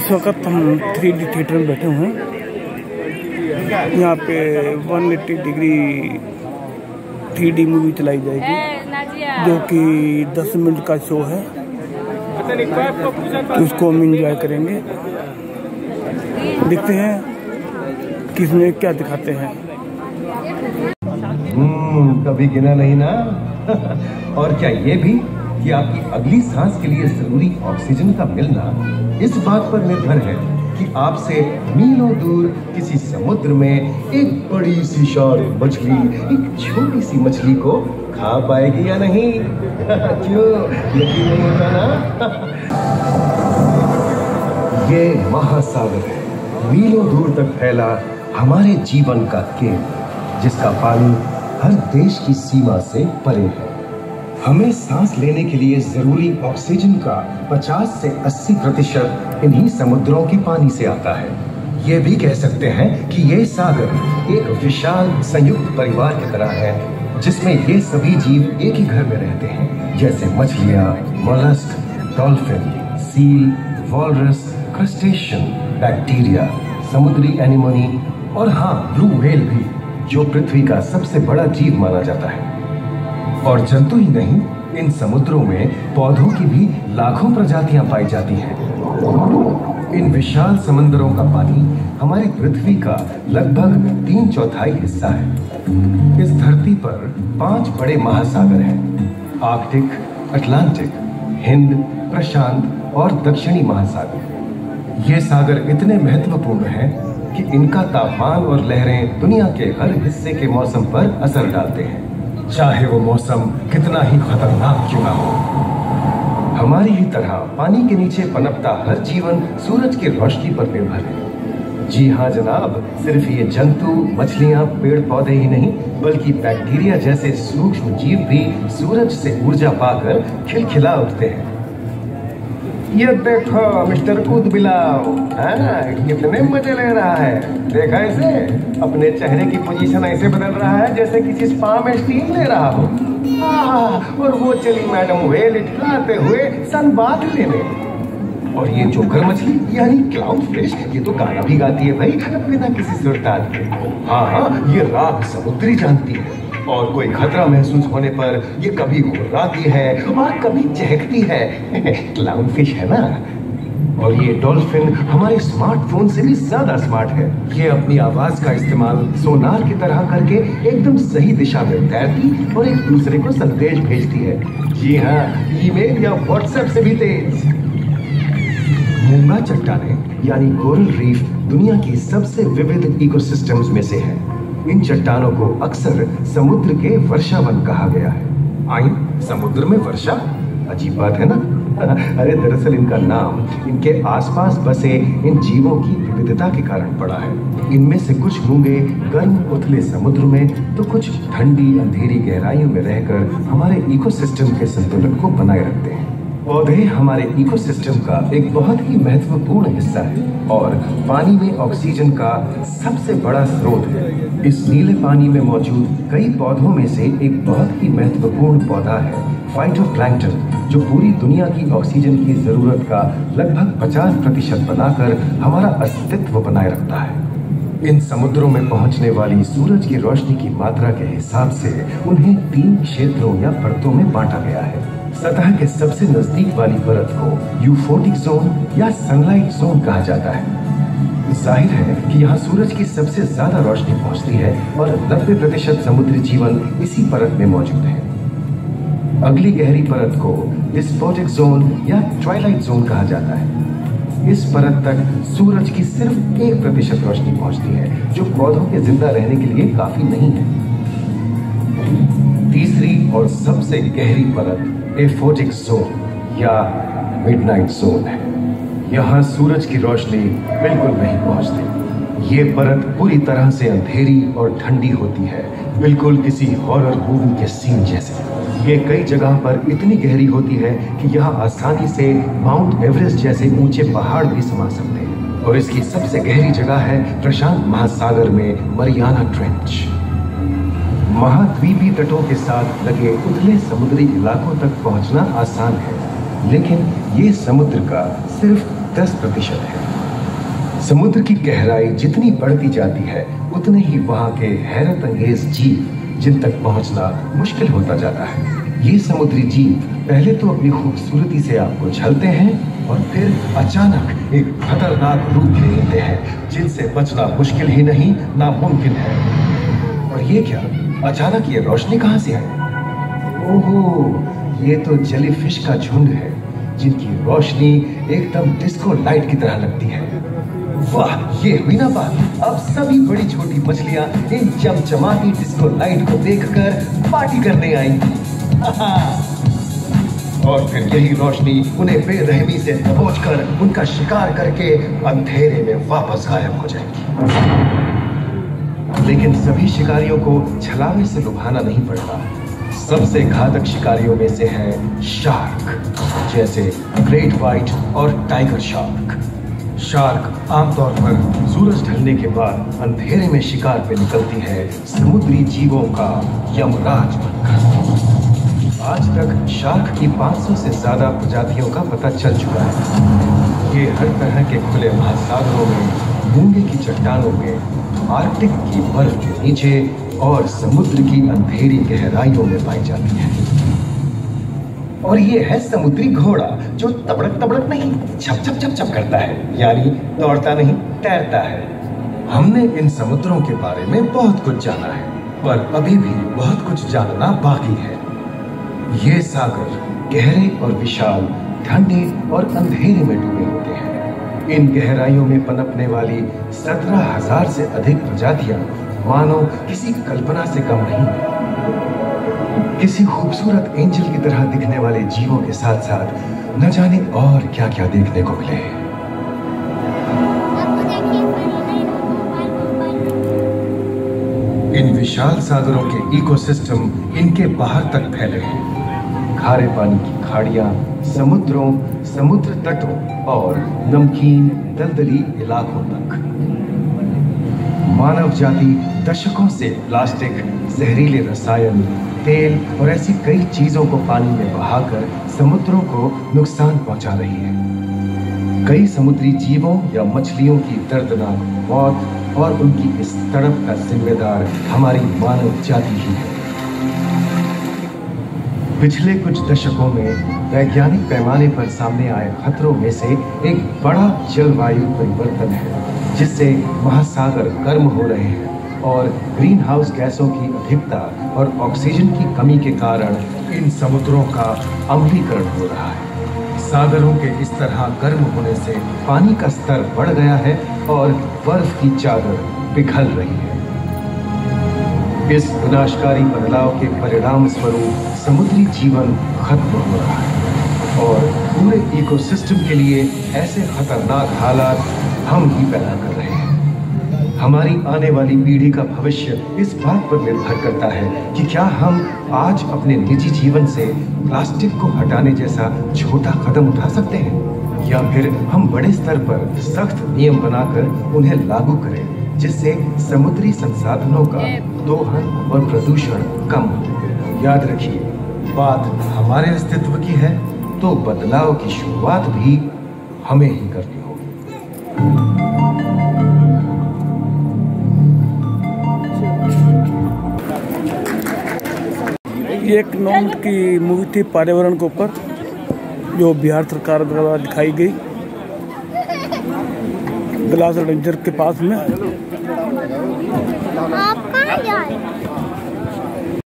इस वक्त हम 3D थिएटर में बैठे हुए हैं। यहाँ पे 180 डिग्री 3D मूवी चलाई जाएगी, जो कि 10 मिनट का शो है, तो इसको हम एंजॉय करेंगे। देखते हैं कि इसमें क्या दिखाते हैं। कभी गिना नहीं ना। और क्या ये भी कि आपकी अगली सांस के लिए जरूरी ऑक्सीजन का मिलना इस बात पर निर्भर है कि आपसे मीलों दूर किसी समुद्र में एक बड़ी सी शार्क मछली एक छोटी सी मछली को खा पाएगी या नहीं। क्यों यकीन नहीं होता ना? ये महासागर है, मीलों दूर तक फैला हमारे जीवन का केंद्र, जिसका पानी हर देश की सीमा से परे है। हमें सांस लेने के लिए जरूरी ऑक्सीजन का 50 से 80% इन्हीं समुद्रों के पानी से आता है। ये भी कह सकते हैं कि ये सागर एक विशाल संयुक्त परिवार की तरह है, जिसमें ये सभी जीव एक ही घर में रहते हैं, जैसे मछलियाँ, mollusc, dolphin, seal, walrus, crustacean, bacteria, समुद्री एनिमोनी और हाँ, ब्लू व्हेल भी, जो पृथ्वी का सबसे बड़ा जीव माना जाता है। और जंतु ही नहीं, इन समुद्रों में पौधों की भी लाखों प्रजातियां पाई जाती हैं। इन विशाल समंदरों का पानी हमारी पृथ्वी का लगभग 3/4 हिस्सा है। इस धरती पर 5 बड़े महासागर हैं: आर्कटिक, अटलांटिक, हिंद, प्रशांत और दक्षिणी महासागर। ये सागर इतने महत्वपूर्ण हैं कि इनका तापमान और लहरें दुनिया के हर हिस्से के मौसम पर असर डालते हैं, चाहे वो मौसम कितना ही खतरनाक क्यों ना हो। हमारी ही तरह पानी के नीचे पनपता हर जीवन सूरज की रोशनी पर निर्भर है। जी हाँ जनाब, सिर्फ ये जंतु, मछलियाँ, पेड़ पौधे ही नहीं, बल्कि बैक्टीरिया जैसे सूक्ष्म जीव भी सूरज से ऊर्जा पाकर खिलखिला उठते हैं। ये देखो मिस्टर ऊदबिलाव, कितने मजे ले रहा है। देखा इसे, अपने चेहरे की पोजीशन ऐसे बदल रहा है जैसे किसी स्पा में स्टीम ले रहा हो। और वो चली मैडम व्हेल इठलाते हुए सनबाथ लेने। और ये जोकर मछली यानी क्लाउन फिश, ये तो गाना भी गाती है भाई, बिना किसी सुरताल के। हाँ, ये रात समुद्री जानती है, और कोई खतरा महसूस होने पर ये कभी गुर्राती है और कभी चहकती है। क्लाउन फिश है ना। और ये डॉल्फिन हमारे स्मार्टफोन से भी ज्यादा स्मार्ट है। ये अपनी आवाज का इस्तेमाल सोनार की तरह करके एकदम सही दिशा में तैरती और एक दूसरे को संदेश भेजती है। जी हाँ, ईमेल या व्हाट्सएप से भी तेज। मूंगा चट्टानें यानी कोरल रीफ दुनिया की सबसे विविध इकोसिस्टम्स में से है। इन चट्टानों को अक्सर समुद्र के वर्षावन कहा गया है। आई समुद्र में वर्षा, अजीब बात है ना। अरे दरअसल इनका नाम इनके आसपास बसे इन जीवों की विविधता के कारण पड़ा है। इनमें से कुछ मूंगे गर्म उथले समुद्र में, तो कुछ ठंडी अंधेरी गहराइयों में रहकर हमारे इकोसिस्टम के संतुलन को बनाए रखते हैं। पौधे हमारे इकोसिस्टम का एक बहुत ही महत्वपूर्ण हिस्सा है और पानी में ऑक्सीजन का सबसे बड़ा स्रोत है। इस नीले पानी में मौजूद कई पौधों में से एक बहुत ही महत्वपूर्ण पौधा है फाइटोप्लैंक्टन, जो पूरी दुनिया की ऑक्सीजन की जरूरत का लगभग 50% बनाकर हमारा अस्तित्व बनाए रखता है। इन समुद्रों में पहुंचने वाली सूरज की रोशनी की मात्रा के हिसाब से उन्हें 3 क्षेत्रों या परतों में बांटा गया है। सतह के सबसे नजदीक वाली परत को यूफोटिक जोन या सनलाइट जोन कहा जाता है। जाहिर है कि यहाँ सूरज की सबसे ज्यादा रोशनी पहुँचती है और 90% समुद्री जीवन इसी परत में मौजूद है। अगली गहरी परत को डिस्पोटिक जोन या ट्वाइलाइट जोन कहा जाता है। इस परत तक सूरज की सिर्फ 1% रोशनी पहुँचती है, जो पौधों के जिंदा रहने के लिए काफी नहीं है। तीसरी और सबसे गहरी परत एफोटिक जोन या मिडनाइट जोन है। यहाँ सूरज की रोशनी बिल्कुल नहीं पहुँचती। ये परत पूरी तरह से अंधेरी और ठंडी होती है, बिल्कुल किसी हॉरर मूवी के सीन जैसे। ये कई जगह पर इतनी गहरी होती है कि यहाँ आसानी से माउंट एवरेस्ट जैसे ऊंचे पहाड़ भी समा सकते हैं। और इसकी सबसे गहरी जगह है प्रशांत महासागर में मरियाना ट्रेंच। महाद्वीपीय तटों के साथ लगे उथले समुद्री इलाकों तक पहुंचना आसान है, लेकिन ये समुद्र का सिर्फ 10% है। समुद्र की गहराई जितनी बढ़ती जाती है उतने ही वहां के हैरत अंगेज जीव जिन तक पहुंचना मुश्किल होता जाता है। ये समुद्री जीव पहले तो अपनी खूबसूरती से आपको छलते हैं और फिर अचानक एक खतरनाक रूप ले लेते हैं जिनसे बचना मुश्किल ही नहीं नामुमकिन है। और ये क्या, अचानक ये रोशनी कहां से आई? ओहो, ये तो जेलीफिश का झुंड है जिनकी रोशनी एकदम डिस्को लाइट की तरह लगती है। वाह, ये हुई ना बात। अब सभी बड़ी छोटी मछलियां इन चमचमाती डिस्को लाइट को देखकर पार्टी करने आएंगी। और फिर यही रोशनी उन्हें बेरहमी से दबोचकर उनका शिकार करके अंधेरे में वापस गायब हो जाएगी। लेकिन सभी शिकारियों को छलावे से लुभाना नहीं पड़ता। सबसे घातक शिकारियों में से है शार्क, जैसे ग्रेट व्हाइट और टाइगर शार्क। शार्क आमतौर पर सूरज ढलने के बाद अंधेरे में शिकार पे निकलती है समुद्री जीवों का यमराज बनकर। आज तक शार्क की 500 से ज्यादा प्रजातियों का पता चल चुका है। ये हर तरह के खुले महासागरों में, मूंगे की चट्टानों में, आर्कटिक की बर्फ के नीचे और समुद्र की अंधेरी गहराइयों में पाई जाती है। और ये है समुद्री घोड़ा जो तबड़क तबड़क नहीं, छप छप छप छप करता है, यानी दौड़ता नहीं तैरता है। हमने इन समुद्रों के बारे में बहुत कुछ जाना है, पर अभी भी बहुत कुछ जानना बाकी है। ये सागर गहरे और विशाल, ठंडे और अंधेरे में डूबे होते हैं। इन गहराइयों में पनपने वाली 17,000 से अधिक प्रजातियां मानो किसी कल्पना से कम नहीं। किसी खूबसूरत एंजल की तरह दिखने वाले जीवों के साथ साथ न जाने और क्या क्या देखने को मिले। इन विशाल सागरों के इकोसिस्टम इनके बाहर तक फैले हैं। खारे पानी की खाड़ियां, समुद्रों, समुद्र तटों और नमकीन दलदली इलाकों तक। मानव जाति दशकों से प्लास्टिक, जहरीले रसायन, तेल और ऐसी कई चीजों को पानी में बहाकर समुद्रों को नुकसान पहुंचा रही है। कई समुद्री जीवों या मछलियों की दर्दनाक मौत और उनकी इस तड़प का जिम्मेदार हमारी मानव जाति ही है। पिछले कुछ दशकों में वैज्ञानिक पैमाने पर सामने आए खतरों में से एक बड़ा जलवायु परिवर्तन है, जिससे महासागर गर्म हो रहे हैं और ग्रीन हाउस गैसों की अधिकता और ऑक्सीजन की कमी के कारण इन समुद्रों का अम्लीकरण हो रहा है। सागरों के इस तरह गर्म होने से पानी का स्तर बढ़ गया है और बर्फ की चादर पिघल रही है। इस विनाशकारी बदलाव के परिणाम स्वरूप समुद्री जीवन खत्म हो रहा है और पूरे इकोसिस्टम के लिए ऐसे खतरनाक हालात हम ही पैदा कर रहे हैं। हमारी आने वाली पीढ़ी का भविष्य इस बात पर निर्भर करता है कि क्या हम आज अपने निजी जीवन से प्लास्टिक को हटाने जैसा छोटा कदम उठा सकते हैं, या फिर हम बड़े स्तर पर सख्त नियम बनाकर उन्हें लागू करें, जिससे समुद्री संसाधनों का दोहन और प्रदूषण कम हो। याद रखिए, बात हमारे अस्तित्व की है तो बदलाव की शुरुआत भी हमें ही करनी होगी। ये एक 9 मिनट की मूवी थी पर्यावरण के ऊपर, जो बिहार सरकार द्वारा दिखाई गई ग्लास एडवेंचर के पास में। आप कहाँ जा रहे हैं?